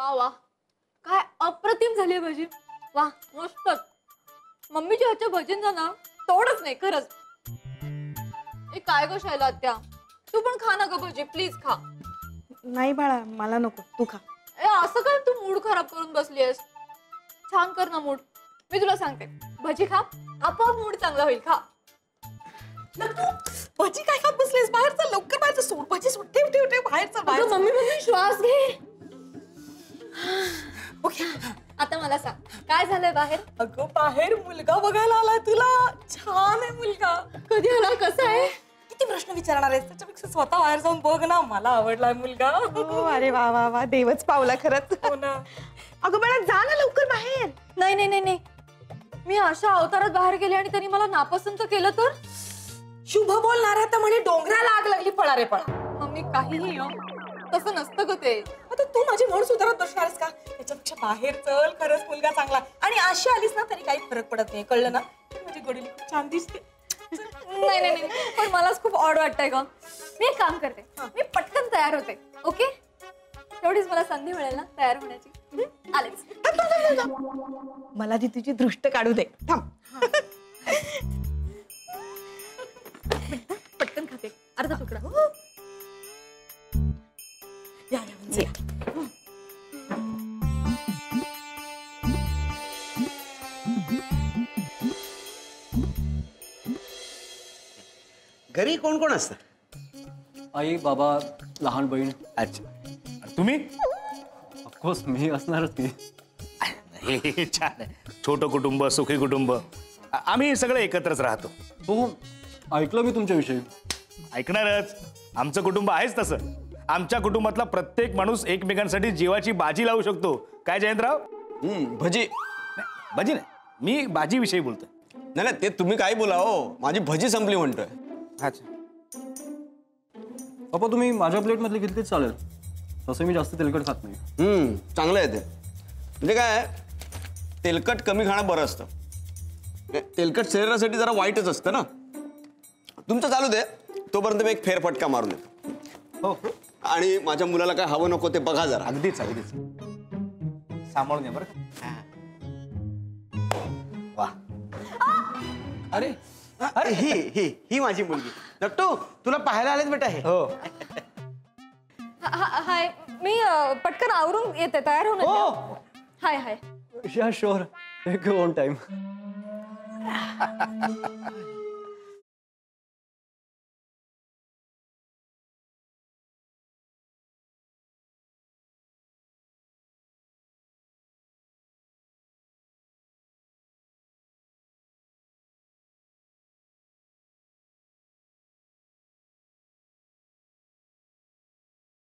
वा वा, काय अप्रतिम झाली आहे भजी. वा मस्तच. मम्मीच्या हातच्या भजींचा ना तोडच नाही खरंच. काय ग शैला आत्या, तू पण खा ना ग भजी, प्लीज खा. नाही बाळा, मला नको, तू खा. असं काय तू मूड खराब करून बसली आहेस? छान कर ना मूड. मी तुला सांगते, भजी खा, आपोआप मूड चांगला होईल. खा. भजी काय खात बसलीस? बाहेर चल, लवकर बाहेर चल. सोड भजी, सोड. ठेव ठेव ठेव, बाहेर चल. बाहेर. मम्मी मम्मी श्वास घे. ओके, आता मला सांग काय झालंय बाहेर? अगं बाहेर मुलगा बघायला आलाय तुला. छान आहे मुलगा. कधी आला, कसा आहे? किती प्रश्न विचारणार आहेस? त्याच्यापेक्षा स्वतः बाहेर जाऊन बघ ना. मला आवडलाय मुलगा. अरे वा वा वा, देवच पावला खरंच. हो ना. अगं बाळा, जा ना लवकर बाहेर. नाही नाही नाही नाही, मी अशा अवतारात बाहेर गेले आणि त्यांनी मला नापसंत केलं तर? शुभ बोलणार आहे तर म्हणे डोंगराला आग लागली, पळारे पळा. मम्मी काहीही तसं नसतं ग ते. आता तू माझी म्हण सुधारत बसणारस का? त्याच्यापेक्षा बाहेर चल, खरंच मुलगा चांगला. आणि अशी आलीस ना तरी काही फरक पडत नाही, कळलं ना? माझी गोडी छान दिसते. नाही नाही नाही, पण मलाच खूप ऑड वाटतंय ग. मी एक काम करते, मी पटकन तयार होते. ओके, तेवढीच मला संधी मिळेल ना तयार होण्याची. आलेच. मला ती तुझी दृष्ट काढू दे. थांब. पटकन खाते, अर्धा तुकडा. या या, या. घरी कोण कोण असतं? आई, बाबा, लहान बहीण. अच्छा, तुम्ही? ऑफकोर्स मी असणारच की. हे छान आहे, छोटं कुटुंब, सुखी कुटुंब. आम्ही सगळे एकत्रच राहतो. हो, ऐकलं मी तुमच्याविषयी. ऐकणारच, आमचं कुटुंब आहेच तसं. आमच्या कुटुंबातला प्रत्येक माणूस एकमेकांसाठी जीवाची बाजी लावू शकतो. काय जयंतराव? भजी. बाजी नाही, मी बाजीविषयी बोलतोय. नाही नाही, ते तुम्ही काय बोला हो, माझी भजी संपली म्हणतोय. अच्छा, पप्पा तुम्ही माझ्या प्लेटमधली घेतलीच चालेल, तसं मी जास्त तेलकट खात नाही. चांगलं आहे ते. म्हणजे काय, तेलकट कमी खाणं बरं असतं. तेलकट शरीरासाठी जरा वाईटच असतं ना. तुमचं चालू दे, तोपर्यंत मी एक फेरफटका मारून येतो. हो, आणि माझ्या मुलाला काय हवं नको ते बघा जरा. अगदीच अगदीच. सांभाळून या बरं का. वा, अरे अरे ही माझी मुलगी. नट्टू, तुला पाहायला आलेच बेटा. हे हो. हाय, मी पटकन आवरून येते, तयार होऊन येते. Hi hi. Yeah sure, take your own time.